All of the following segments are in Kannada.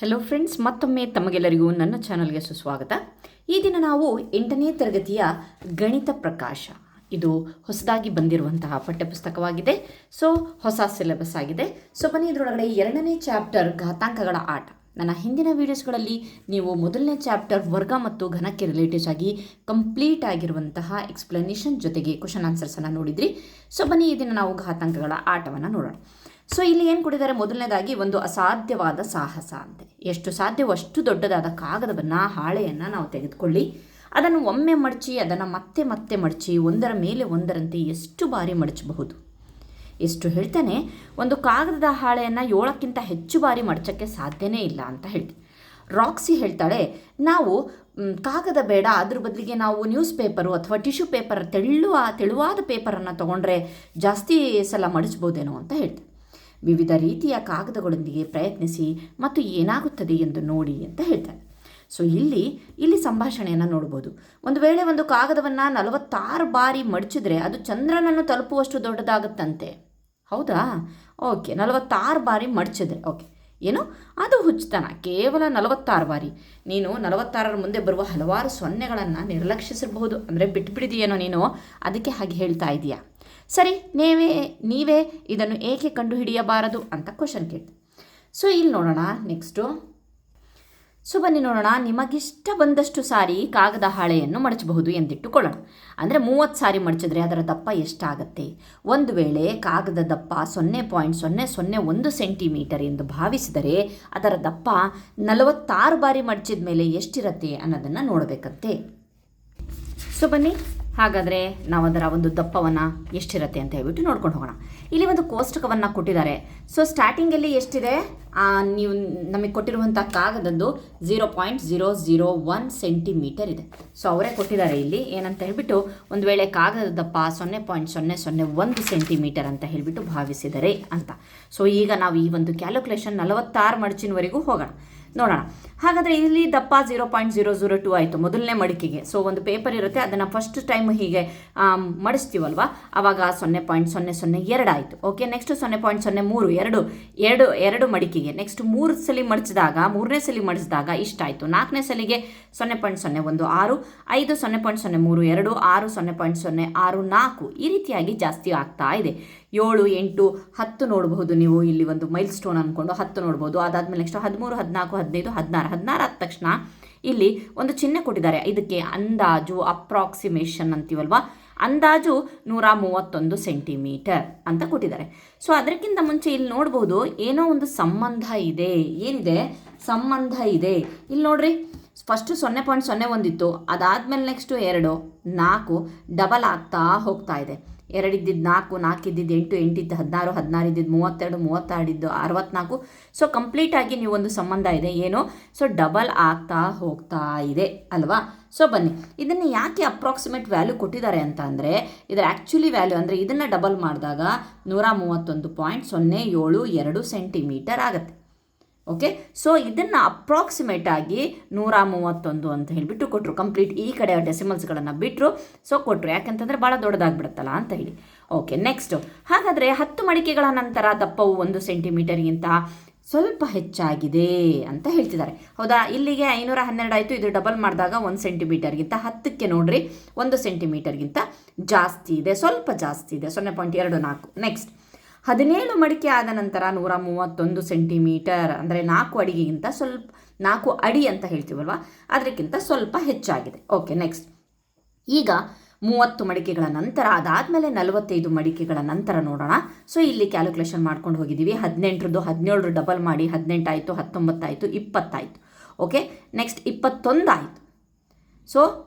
ಹೆಲೋ ಫ್ರೆಂಡ್ಸ್, ಮತ್ತೊಮ್ಮೆ ತಮಗೆಲ್ಲರಿಗೂ ನನ್ನ ಚಾನಲ್ಗೆ ಸುಸ್ವಾಗತ. ಈ ದಿನ ನಾವು 8ನೇ ತರಗತಿಯ ಗಣಿತ ಪ್ರಕಾಶ, ಇದು ಹೊಸದಾಗಿ ಬಂದಿರುವಂತಹ ಪಠ್ಯಪುಸ್ತಕವಾಗಿದೆ. ಸೊ ಹೊಸ ಸಿಲೆಬಸ್ ಆಗಿದೆ. ಸೊ ಬನ್ನಿ, ಇದರೊಳಗಡೆ 2ನೇ ಚಾಪ್ಟರ್ ಘಾತಾಂಕಗಳ ಆಟ. ನನ್ನ ಹಿಂದಿನ ವೀಡಿಯೋಸ್ಗಳಲ್ಲಿ ನೀವು ಮೊದಲನೇ ಚಾಪ್ಟರ್ ವರ್ಗ ಮತ್ತು ಘನಕ್ಕೆ ರಿಲೇಟಿವ್ಸ್ ಆಗಿ ಕಂಪ್ಲೀಟ್ ಆಗಿರುವಂತಹ ಎಕ್ಸ್ಪ್ಲನೇಷನ್ ಜೊತೆಗೆ ಕ್ವಶನ್ ಆನ್ಸರ್ಸನ್ನು ನೋಡಿದ್ರಿ. ಸೊ ಬನ್ನಿ, ಈ ದಿನ ನಾವು ಘಾತಾಂಕಗಳ ಆಟವನ್ನು ನೋಡೋಣ. ಸೊ ಇಲ್ಲಿ ಏನು ಕೊಟ್ಟಿದ್ದಾರೆ, ಮೊದಲನೇದಾಗಿ ಒಂದು ಅಸಾಧ್ಯವಾದ ಸಾಹಸ ಅಂತೆ. ಎಷ್ಟು ಸಾಧ್ಯವೋ ಅಷ್ಟು ದೊಡ್ಡದಾದ ಕಾಗದವನ್ನು, ಹಾಳೆಯನ್ನು ನಾವು ತೆಗೆದುಕೊಳ್ಳಿ, ಅದನ್ನು ಒಮ್ಮೆ ಮಡಚಿ, ಅದನ್ನು ಮತ್ತೆ ಮತ್ತೆ ಮಡಚಿ, ಒಂದರ ಮೇಲೆ ಒಂದರಂತೆ ಎಷ್ಟು ಬಾರಿ ಮಡಚಬಹುದು. ಎಷ್ಟು ಹೇಳ್ತಾನೆ, ಒಂದು ಕಾಗದದ ಹಾಳೆಯನ್ನು 7ಕ್ಕಿಂತ ಹೆಚ್ಚು ಬಾರಿ ಮಡಚೋಕ್ಕೆ ಸಾಧ್ಯನೇ ಇಲ್ಲ ಅಂತ ಹೇಳ್ತೀನಿ. ರಾಕ್ಸಿ ಹೇಳ್ತಾಳೆ, ನಾವು ಕಾಗದ ಬೇಡ, ಅದ್ರ ಬದಲಿಗೆ ನಾವು ನ್ಯೂಸ್ ಪೇಪರು ಅಥವಾ ಟಿಶ್ಯೂ ಪೇಪರ್, ತೆಳುವಾದ ಪೇಪರನ್ನು ತೊಗೊಂಡ್ರೆ ಜಾಸ್ತಿ ಸಲ ಮಡಚ್ಬೋದೇನೋ ಅಂತ ಹೇಳ್ತಾರೆ. ವಿವಿಧ ರೀತಿಯ ಕಾಗದಗಳೊಂದಿಗೆ ಪ್ರಯತ್ನಿಸಿ ಮತ್ತು ಏನಾಗುತ್ತದೆ ಎಂದು ನೋಡಿ ಅಂತ ಹೇಳ್ತಾರೆ. ಸೊ ಇಲ್ಲಿ ಸಂಭಾಷಣೆಯನ್ನು ನೋಡ್ಬೋದು. ಒಂದು ವೇಳೆ ಒಂದು ಕಾಗದವನ್ನು 46 ಬಾರಿ ಮಡಚಿದ್ರೆ ಅದು ಚಂದ್ರನನ್ನು ತಲುಪುವಷ್ಟು ದೊಡ್ಡದಾಗುತ್ತಂತೆ. ಹೌದಾ? ಓಕೆ, 46 ಬಾರಿ ಮಡಚಿದ್ರೆ ಓಕೆ, ಏನು ಅದು ಹುಚ್ಚುತನ. ಕೇವಲ 46 ಬಾರಿ. ನೀನು 46ರ ಮುಂದೆ ಬರುವ ಹಲವಾರು ಸೊನ್ನೆಗಳನ್ನು ನಿರ್ಲಕ್ಷಿಸಬಹುದು, ಅಂದರೆ ಬಿಟ್ಬಿಡಿದೆಯೇನೋ ನೀನು, ಅದಕ್ಕೆ ಹಾಗೆ ಹೇಳ್ತಾ ಇದೆಯಾ? ಸರಿ, ನೀವೇ ಇದನ್ನು ಏಕೆ ಕಂಡುಹಿಡಿಯಬಾರದು ಅಂತ ಕ್ವಶನ್ ಕೇಳ್ತೀವಿ. ಸೊ ಇಲ್ಲಿ ನೋಡೋಣ ನೆಕ್ಸ್ಟು. ಸೊ ಬನ್ನಿ ನೋಡೋಣ, ನಿಮಗಿಷ್ಟ ಬಂದಷ್ಟು ಸಾರಿ ಕಾಗದ ಹಾಳೆಯನ್ನು ಮಡಚಬಹುದು ಎಂದಿಟ್ಟುಕೊಳ್ಳೋಣ. ಅಂದರೆ 30 ಸಾರಿ ಮಡಚಿದ್ರೆ ಅದರ ದಪ್ಪ ಎಷ್ಟಾಗತ್ತೆ? ಒಂದು ವೇಳೆ ಕಾಗದ ದಪ್ಪ 0.001 ಸೆಂಟಿಮೀಟರ್ ಎಂದು ಭಾವಿಸಿದರೆ ಅದರ ದಪ್ಪ 46 ಬಾರಿ ಮಡಚಿದ ಮೇಲೆ ಎಷ್ಟಿರತ್ತೆ ಅನ್ನೋದನ್ನು ನೋಡಬೇಕಂತೆ. ಸೊ ಬನ್ನಿ, ಹಾಗಾದರೆ ನಾವು ಅದರ ಒಂದು ದಪ್ಪವನ್ನು ಎಷ್ಟಿರುತ್ತೆ ಅಂತ ಹೇಳ್ಬಿಟ್ಟು ನೋಡ್ಕೊಂಡು ಹೋಗೋಣ. ಇಲ್ಲಿ ಒಂದು ಕೋಷ್ಟಕವನ್ನು ಕೊಟ್ಟಿದ್ದಾರೆ. ಸೊ ಸ್ಟಾರ್ಟಿಂಗಲ್ಲಿ ಎಷ್ಟಿದೆ, ನೀವು ನಮಗೆ ಕೊಟ್ಟಿರುವಂಥ ಕಾಗದದ್ದು 0.001 ಸೆಂಟಿಮೀಟರ್ ಇದೆ. ಸೊ ಅವರೇ ಕೊಟ್ಟಿದ್ದಾರೆ ಇಲ್ಲಿ ಏನಂತ ಹೇಳ್ಬಿಟ್ಟು, ಒಂದು ವೇಳೆ ಕಾಗದದ ದಪ್ಪ 0.001 ಸೆಂಟಿಮೀಟರ್ ಅಂತ ಹೇಳ್ಬಿಟ್ಟು ಭಾವಿಸಿದರೆ ಅಂತ. ಸೊ ಈಗ ನಾವು ಈ ಒಂದು ಕ್ಯಾಲ್ಕುಲೇಷನ್ 46 ಮಡಚಿನವರೆಗೂ ಹೋಗೋಣ, ನೋಡೋಣ. ಹಾಗಾದರೆ ಇಲ್ಲಿ ದಪ್ಪ 0.002 ಆಯಿತು ಮೊದಲನೇ ಮಡಿಕೆಗೆ. ಸೊ ಒಂದು ಪೇಪರ್ ಇರುತ್ತೆ, ಅದನ್ನು ಫಸ್ಟ್ ಟೈಮ್ ಹೀಗೆ ಮಡಿಸ್ತೀವಲ್ವ, ಆವಾಗ 0.002 ಆಯಿತು. ಓಕೆ, ನೆಕ್ಸ್ಟ್ 0.03 ಎರಡು ಮಡಿಕೆಗೆ. ನೆಕ್ಸ್ಟ್ 3 ಸಲ ಮಡಿಸಿದಾಗ, 3ನೇ ಸಲ ಮಡಿಸಿದಾಗ ಇಷ್ಟಾಯಿತು. 4ನೇ ಸಲಿಗೆ 0.016, 5 0.032, 6 0.064, ಈ ರೀತಿಯಾಗಿ ಜಾಸ್ತಿ ಆಗ್ತಾ ಇದೆ. 7, 8, 10 ನೋಡಬಹುದು ನೀವು. ಇಲ್ಲಿ ಒಂದು ಮೈಲ್ ಸ್ಟೋನ್ ಅಂದ್ಕೊಂಡು 10 ನೋಡ್ಬೋದು. ಅದಾದಮೇಲೆ ನೆಕ್ಸ್ಟ್ 13, 14, 15, 16 ಆದ ತಕ್ಷಣ ಇಲ್ಲಿ ಒಂದು ಚಿಹ್ನೆ ಕೊಟ್ಟಿದ್ದಾರೆ. ಇದಕ್ಕೆ ಅಂದಾಜು, ಅಪ್ರಾಕ್ಸಿಮೇಷನ್ ಅಂತೀವಲ್ವಾ, ಅಂದಾಜು 131 ಸೆಂಟಿಮೀಟರ್ ಅಂತ ಕೊಟ್ಟಿದ್ದಾರೆ. ಸೊ ಅದಕ್ಕಿಂತ ಮುಂಚೆ ಇಲ್ಲಿ ನೋಡ್ಬೋದು, ಏನೋ ಒಂದು ಸಂಬಂಧ ಇದೆ. ಏನಿದೆ? ಸಂಬಂಧ ಇದೆ. ಇಲ್ಲಿ ನೋಡ್ರಿ, ಫಸ್ಟು 0.01 ಇತ್ತು, ಅದಾದಮೇಲೆ ನೆಕ್ಸ್ಟು 2, 4 ಡಬಲ್ ಆಗ್ತಾ ಹೋಗ್ತಾ ಇದೆ. 2 ಇದ್ದಿದ್ದು 4, 4 ಇದ್ದಿದ್ದು 8, 8 ಇದ್ದು 16, 16 ಇದ್ದಿದ್ದು 32, 32 ಇದ್ದು 64. ಸೊ ಕಂಪ್ಲೀಟಾಗಿ ನೀವು ಒಂದು ಸಂಬಂಧ ಇದೆ ಏನು? ಸೊ ಡಬಲ್ ಆಗ್ತಾ ಹೋಗ್ತಾ ಇದೆ ಅಲ್ವಾ? ಸೊ ಬನ್ನಿ, ಇದನ್ನು ಯಾಕೆ ಅಪ್ರಾಕ್ಸಿಮೇಟ್ ವ್ಯಾಲ್ಯೂ ಕೊಟ್ಟಿದ್ದಾರೆ ಅಂತ ಅಂದರೆ, ಇದರ ಆ್ಯಕ್ಚುಲಿ ವ್ಯಾಲ್ಯೂ ಅಂದರೆ ಇದನ್ನು ಡಬಲ್ ಮಾಡಿದಾಗ 131.072 ಸೆಂಟಿಮೀಟರ್ ಆಗುತ್ತೆ. ಓಕೆ, ಸೊ ಇದನ್ನು ಅಪ್ರಾಕ್ಸಿಮೇಟ್ ಆಗಿ 131 ಅಂತ ಹೇಳಿಬಿಟ್ಟು ಕೊಟ್ಟರು. ಕಂಪ್ಲೀಟ್ ಈ ಕಡೆ ಡೆಸಿಮಲ್ಸ್ಗಳನ್ನು ಬಿಟ್ಟರು. ಸೊ ಕೊಟ್ಟರು, ಯಾಕೆಂತಂದರೆ ಭಾಳ ದೊಡ್ಡದಾಗ್ಬಿಡುತ್ತಲ್ಲ ಅಂತ ಹೇಳಿ. Okay, next. ಹಾಗಾದರೆ 10 ಮಡಿಕೆಗಳ ನಂತರ ದಪ್ಪವು 1 ಸೆಂಟಿಮೀಟರ್ಗಿಂತ ಸ್ವಲ್ಪ ಹೆಚ್ಚಾಗಿದೆ ಅಂತ ಹೇಳ್ತಿದ್ದಾರೆ. ಹೌದಾ? ಇಲ್ಲಿಗೆ 512 ಆಯಿತು. ಇದು ಡಬಲ್ ಮಾಡಿದಾಗ 1 ಸೆಂಟಿಮೀಟರ್ಗಿಂತ 10ಕ್ಕೆ ನೋಡ್ರಿ 1 ಸೆಂಟಿಮೀಟರ್ಗಿಂತ ಜಾಸ್ತಿ ಇದೆ, ಸ್ವಲ್ಪ ಜಾಸ್ತಿ ಇದೆ, 0.24. ನೆಕ್ಸ್ಟ್ 17 ಮಡಿಕೆ ಆದ ನಂತರ 131 ಸೆಂಟಿಮೀಟರ್, ಅಂದರೆ 4 ಅಡಿಗಿಂತ ಸ್ವಲ್ಪ, 4 ಅಡಿ ಅಂತ ಹೇಳ್ತೀವಲ್ವ, ಅದಕ್ಕಿಂತ ಸ್ವಲ್ಪ ಹೆಚ್ಚಾಗಿದೆ. ಓಕೆ, ನೆಕ್ಸ್ಟ್ ಈಗ 30 ಮಡಿಕೆಗಳ ನಂತರ, ಅದಾದಮೇಲೆ 45 ಮಡಿಕೆಗಳ ನಂತರ ನೋಡೋಣ. ಸೊ ಇಲ್ಲಿ ಕ್ಯಾಲ್ಕುಲೇಷನ್ ಮಾಡ್ಕೊಂಡು ಹೋಗಿದ್ದೀವಿ. 18ರದ್ದು 17 ಡಬಲ್ ಮಾಡಿ 18 ಆಯಿತು, 19 ಆಯಿತು, 20 ಆಯಿತು. ಓಕೆ, ನೆಕ್ಸ್ಟ್ 21 ಆಯಿತು. ಸೊ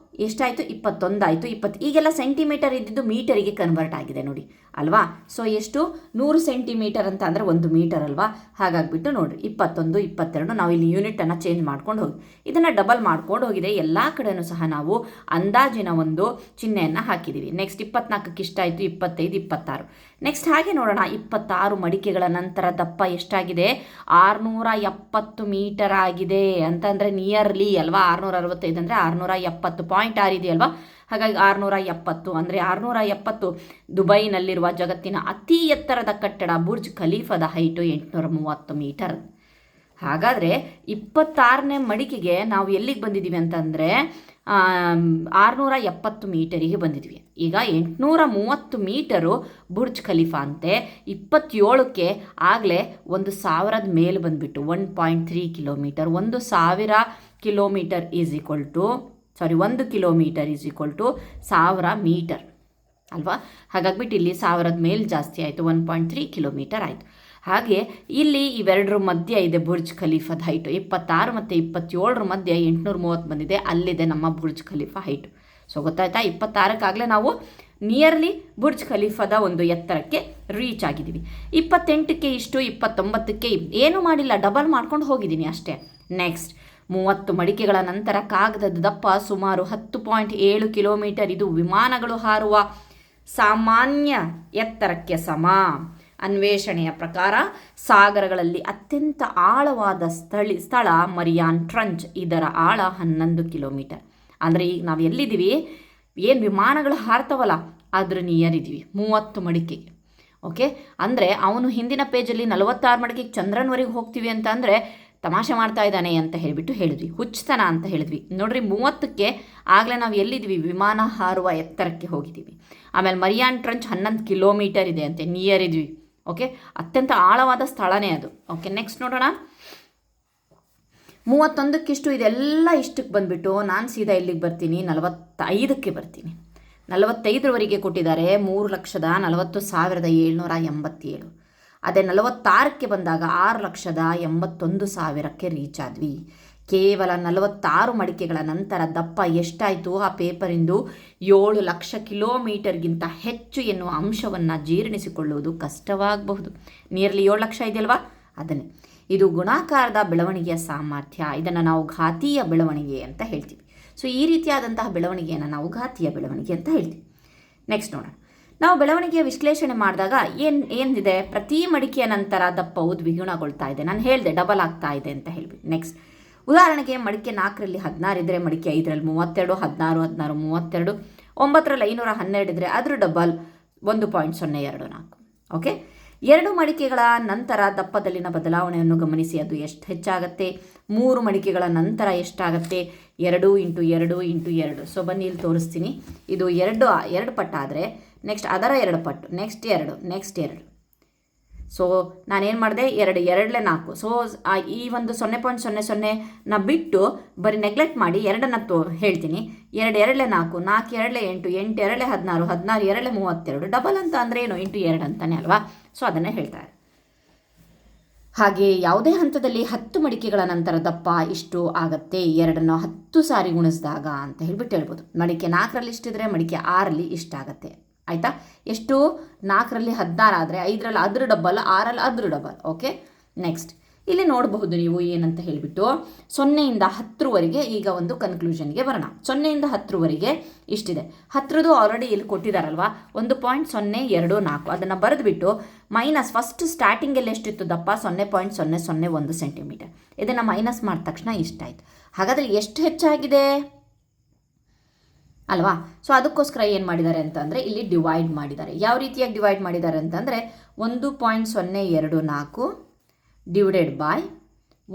ಎಷ್ಟಾಯಿತು? 21 ಆಯಿತು, 20. ಈಗೆಲ್ಲ ಸೆಂಟಿಮೀಟರ್ ಇದ್ದಿದ್ದು ಮೀಟರಿಗೆ ಕನ್ವರ್ಟ್ ಆಗಿದೆ ನೋಡಿ ಅಲ್ವಾ? ಸೊ ಎಷ್ಟು? 100 ಸೆಂಟಿಮೀಟರ್ ಅಂತ ಅಂದರೆ 1 ಮೀಟರ್ ಅಲ್ವಾ? ಹಾಗಾಗಿಬಿಟ್ಟು ನೋಡಿರಿ 21, 22 ನಾವು ಇಲ್ಲಿ ಯೂನಿಟನ್ನು ಚೇಂಜ್ ಮಾಡ್ಕೊಂಡು ಹೋಗಿ ಇದನ್ನು ಡಬಲ್ ಮಾಡ್ಕೊಂಡು ಹೋಗಿದೆ. ಎಲ್ಲ ಕಡೆಯೂ ಸಹ ನಾವು ಅಂದಾಜಿನ ಒಂದು ಚಿಹ್ನೆಯನ್ನು ಹಾಕಿದ್ದೀವಿ. ನೆಕ್ಸ್ಟ್ 24ಕ್ಕೆ ಇಷ್ಟಾಯಿತು, 25, 26. ನೆಕ್ಸ್ಟ್ ಹಾಗೆ ನೋಡೋಣ, 26 ಮಡಿಕೆಗಳ ನಂತರ ದಪ್ಪ ಎಷ್ಟಾಗಿದೆ? 670 ಮೀಟರ್ ಆಗಿದೆ. ಅಂತಂದರೆ ನಿಯರ್ಲಿ ಅಲ್ವಾ? 665 ಅಂದರೆ 670.6 ಇದೆಯಲ್ವಾ? ಹಾಗಾಗಿ 670 ಅಂದರೆ 670 ದುಬೈನಲ್ಲಿರುವ ಜಗತ್ತಿನ ಅತಿ ಎತ್ತರದ ಕಟ್ಟಡ ಬುರ್ಜ್ ಖಲೀಫಾದ ಹೈಟು 830 ಮೀಟರ್. ಹಾಗಾದರೆ 26ನೇ ಮಡಿಕೆಗೆ ನಾವು ಎಲ್ಲಿಗೆ ಬಂದಿದ್ದೀವಿ ಅಂತಂದರೆ 670 ಮೀಟರಿಗೆ ಬಂದಿದ್ವಿ. ಈಗ 830 ಮೀಟರು ಬುರ್ಜ್ ಖಲೀಫಾ ಅಂತೆ. 27ಕ್ಕೆ ಆಗಲೇ 1000 ಮೇಲೆ ಬಂದುಬಿಟ್ಟು 1.3 kilometre. 1000 kilometre is equal to 1 kilometre is equal to 1000 metre ಅಲ್ವಾ. ಹಾಗಾಗ್ಬಿಟ್ಟು ಇಲ್ಲಿ 1000 ಮೇಲೆ ಜಾಸ್ತಿ ಆಯಿತು, 1.3 ಕಿಲೋಮೀಟರ್ ಆಯಿತು. ಹಾಗೆ ಇಲ್ಲಿ ಇವೆರಡರ ಮಧ್ಯೆ ಇದೆ ಬುರ್ಜ್ ಖಲೀಫಾದ ಹೈಟು. 26 ಮತ್ತು 27ರ ಮಧ್ಯೆ 830 ಬಂದಿದೆ, ಅಲ್ಲಿದೆ ನಮ್ಮ ಬುರ್ಜ್ ಖಲೀಫಾ ಹೈಟು. ಸೊ ಗೊತ್ತಾಯ್ತಾ, 26ಕ್ಕಾಗಲೇ ನಾವು ನಿಯರ್ಲಿ ಬುರ್ಜ್ ಖಲೀಫಾದ ಒಂದು ಎತ್ತರಕ್ಕೆ ರೀಚ್ ಆಗಿದ್ದೀವಿ. 28ಕ್ಕೆ ಇಷ್ಟು, 29ಕ್ಕೆ ಏನೂ ಮಾಡಿಲ್ಲ, ಡಬಲ್ ಮಾಡ್ಕೊಂಡು ಹೋಗಿದ್ದೀನಿ ಅಷ್ಟೇ. ನೆಕ್ಸ್ಟ್ 30 ಮಡಿಕೆಗಳ ನಂತರ ಕಾಗದದ ದಪ್ಪ ಸುಮಾರು 10.7 ಕಿಲೋಮೀಟರ್. ಇದು ವಿಮಾನಗಳು ಹಾರುವ ಸಾಮಾನ್ಯ ಎತ್ತರಕ್ಕೆ ಸಮ. ಅನ್ವೇಷಣೆಯ ಪ್ರಕಾರ ಸಾಗರಗಳಲ್ಲಿ ಅತ್ಯಂತ ಆಳವಾದ ಸ್ಥಳ ಮರಿಯಾನ್ ಟ್ರಂಚ್. ಇದರ ಆಳ 11 ಕಿಲೋಮೀಟರ್. ಅಂದರೆ ಈಗ ನಾವು ಎಲ್ಲಿದ್ದೀವಿ, ಏನು ವಿಮಾನಗಳು ಹಾರ್ತವಲ್ಲ ಅದ್ರ ನಿಯರ್ ಇದ್ದೀವಿ 30 ಮಡಿಕೆಗೆ. ಓಕೆ, ಅಂದರೆ ಅವನು ಹಿಂದಿನ ಪೇಜಲ್ಲಿ 46 ಮಡಿಕೆಗೆ ಚಂದ್ರನ್ವರೆಗೆ ಹೋಗ್ತೀವಿ ಅಂತ ಅಂದರೆ ತಮಾಷೆ ಮಾಡ್ತಾ ಇದ್ದಾನೆ ಅಂತ ಹೇಳಿದ್ವಿ, ಹುಚ್ಚತನ ಅಂತ ಹೇಳಿದ್ವಿ. ನೋಡ್ರಿ 30ಕ್ಕೆ ಆಗಲೇ ನಾವು ಎಲ್ಲಿದ್ವಿ, ವಿಮಾನ ಹಾರುವ ಎತ್ತರಕ್ಕೆ ಹೋಗಿದ್ದೀವಿ. ಆಮೇಲೆ ಮರಿಯಾನ್ ಟ್ರಂಚ್ 11 ಕಿಲೋಮೀಟರ್ ಇದೆ ಅಂತೆ, ನಿಯರ್ ಇದ್ವಿ. ಓಕೆ, ಅತ್ಯಂತ ಆಳವಾದ ಸ್ಥಳನೇ ಅದು. ಓಕೆ, ನೆಕ್ಸ್ಟ್ ನೋಡೋಣ. 31ಕ್ಕಿಷ್ಟು, ಇದೆಲ್ಲ ಇಷ್ಟಕ್ಕೆ ಬಂದುಬಿಟ್ಟು ನಾನು ಸೀದಾ ಇಲ್ಲಿಗೆ ಬರ್ತೀನಿ, 45ಕ್ಕೆ ಬರ್ತೀನಿ. 45ರವರೆಗೆ ಕೊಟ್ಟಿದ್ದಾರೆ 3,40,787. ಅದೇ 46ಕ್ಕೆ ಬಂದಾಗ 6,81,000ಕ್ಕೆ ರೀಚ್ ಆದ್ವಿ. ಕೇವಲ 46 ಮಡಿಕೆಗಳ ನಂತರ ದಪ್ಪ ಎಷ್ಟಾಯಿತು ಆ ಪೇಪರಿಂದು, 7 ಲಕ್ಷ ಕಿಲೋಮೀಟರ್ಗಿಂತ ಹೆಚ್ಚು ಎನ್ನುವ ಅಂಶವನ್ನು ಜೀರ್ಣಿಸಿಕೊಳ್ಳುವುದು ಕಷ್ಟವಾಗಬಹುದು. ನಿಯರ್ಲಿ 7 ಲಕ್ಷ ಇದೆಯಲ್ವಾ, ಅದನ್ನೇ. ಇದು ಗುಣಾಕಾರದ ಬೆಳವಣಿಗೆಯ ಸಾಮರ್ಥ್ಯ. ಇದನ್ನು ನಾವು ಘಾತೀಯ ಬೆಳವಣಿಗೆ ಅಂತ ಹೇಳ್ತೀವಿ. ಸೊ ಈ ರೀತಿಯಾದಂತಹ ಬೆಳವಣಿಗೆಯನ್ನು ನಾವು ಘಾತೀಯ ಬೆಳವಣಿಗೆ ಅಂತ ಹೇಳ್ತೀವಿ. ನೆಕ್ಸ್ಟ್ ನೋಡೋಣ. ನಾವು ಬೆಳವಣಿಗೆಯ ವಿಶ್ಲೇಷಣೆ ಮಾಡಿದಾಗ ಏನಿದೆ, ಪ್ರತಿ ಮಡಿಕೆಯ ನಂತರ ದಪ್ಪವು ದ್ವಿಗುಣಗೊಳ್ತಾ ಇದೆ. ನಾನು ಹೇಳಿದೆ ಡಬಲ್ ಆಗ್ತಾ ಇದೆ ಅಂತ ಹೇಳ್ಬಿಟ್ಟು. ನೆಕ್ಸ್ಟ್ ಉದಾಹರಣೆಗೆ ಮಡಿಕೆ 4ರಲ್ಲಿ 16 ಇದ್ದರೆ ಮಡಿಕೆ 5ರಲ್ಲಿ 32, 16, 16, 32, 9ರಲ್ಲಿ 512 ಇದ್ದರೆ ಅದ್ರ ಡಬಲ್ 1.024. ಓಕೆ, 2 ಮಡಿಕೆಗಳ ನಂತರ ದಪ್ಪದಲ್ಲಿನ ಬದಲಾವಣೆಯನ್ನು ಗಮನಿಸಿ. ಅದು ಎಷ್ಟು ಹೆಚ್ಚಾಗತ್ತೆ. 3 ಮಡಿಕೆಗಳ ನಂತರ ಎಷ್ಟಾಗತ್ತೆ, 2 × 2 × 2. ಸೊ ಬನ್ನಿ ಇಲ್ಲಿ ತೋರಿಸ್ತೀನಿ. ಇದು 2 ಪಟ್ಟಾದರೆ ನೆಕ್ಸ್ಟ್ ಅದರ 2 ಪಟ್ಟು, ನೆಕ್ಸ್ಟ್ 2, ನೆಕ್ಸ್ಟ್ 2. ಸೊ ನಾನೇನು ಮಾಡಿದೆ, 2 2ಲೆ 4. ಸೊ ಈ ಒಂದು 0.00ನ ಬಿಟ್ಟು ಬರೀ ನೆಗ್ಲೆಕ್ಟ್ ಮಾಡಿ 2ನ್ನು ಹೇಳ್ತೀನಿ. 2 2ಲೆ 4, 4 2ಲೆ 8, 8 2ಲೆ 16, 16 2ಲೆ 32. ಡಬಲ್ ಅಂತ ಅಂದರೆ ಏನು, × 2 ಅಂತಾನೆ ಅಲ್ವಾ. ಸೊ ಅದನ್ನೇ ಹೇಳ್ತಾರೆ. ಹಾಗೆ ಯಾವುದೇ ಹಂತದಲ್ಲಿ 10 ಮಡಿಕೆಗಳ ನಂತರ ದಪ್ಪ ಇಷ್ಟು ಆಗತ್ತೆ, 2ನ್ನು 10 ಸಾರಿ ಗುಣಿಸಿದಾಗ ಅಂತ ಹೇಳ್ಬೋದು. ಮಡಿಕೆ 4ರಲ್ಲಿ ಇಷ್ಟಿದ್ರೆ ಮಡಿಕೆ 6ರಲ್ಲಿ ಇಷ್ಟಾಗತ್ತೆ. ಆಯಿತಾ, ಎಷ್ಟು, 4ರಲ್ಲಿ 16 ಆದರೆ 5ರಲ್ಲಿ ಅದ್ರ ಡಬಲ್, 6ರಲ್ಲಿ ಅದ್ರ ಡಬಲ್. ಓಕೆ, ನೆಕ್ಸ್ಟ್ ಇಲ್ಲಿ ನೋಡಬಹುದು ನೀವು ಏನಂತ ಹೇಳಿಬಿಟ್ಟು 0ಯಿಂದ 10ರವರೆಗೆ ಈಗ ಒಂದು ಕನ್ಕ್ಲೂಷನ್ಗೆ ಬರೋಣ. 0ಯಿಂದ 10ರವರೆಗೆ ಇಷ್ಟಿದೆ. 10ರದು ಆಲ್ರೆಡಿ ಇಲ್ಲಿ ಕೊಟ್ಟಿದ್ದಾರಲ್ವಾ, 1.024. ಅದನ್ನು ಬರೆದುಬಿಟ್ಟು ಮೈನಸ್ ಫಸ್ಟ್ ಸ್ಟಾರ್ಟಿಂಗಲ್ಲಿ ಎಷ್ಟಿತ್ತು ದಪ್ಪ, 0.001 ಸೆಂಟಿಮೀಟರ್. ಇದನ್ನು ಮೈನಸ್ ಮಾಡಿದ ತಕ್ಷಣ ಇಷ್ಟಾಯಿತು. ಹಾಗಾದರೆ ಎಷ್ಟು ಹೆಚ್ಚಾಗಿದೆ ಅಲ್ವಾ. ಸೊ ಅದಕ್ಕೋಸ್ಕರ ಏನು ಮಾಡಿದ್ದಾರೆ ಅಂತಂದರೆ ಇಲ್ಲಿ ಡಿವೈಡ್ ಮಾಡಿದ್ದಾರೆ. ಯಾವ ರೀತಿಯಾಗಿ ಡಿವೈಡ್ ಮಾಡಿದ್ದಾರೆ ಅಂತಂದರೆ 1.024 ಡಿವೈಡೆಡ್ ಬೈ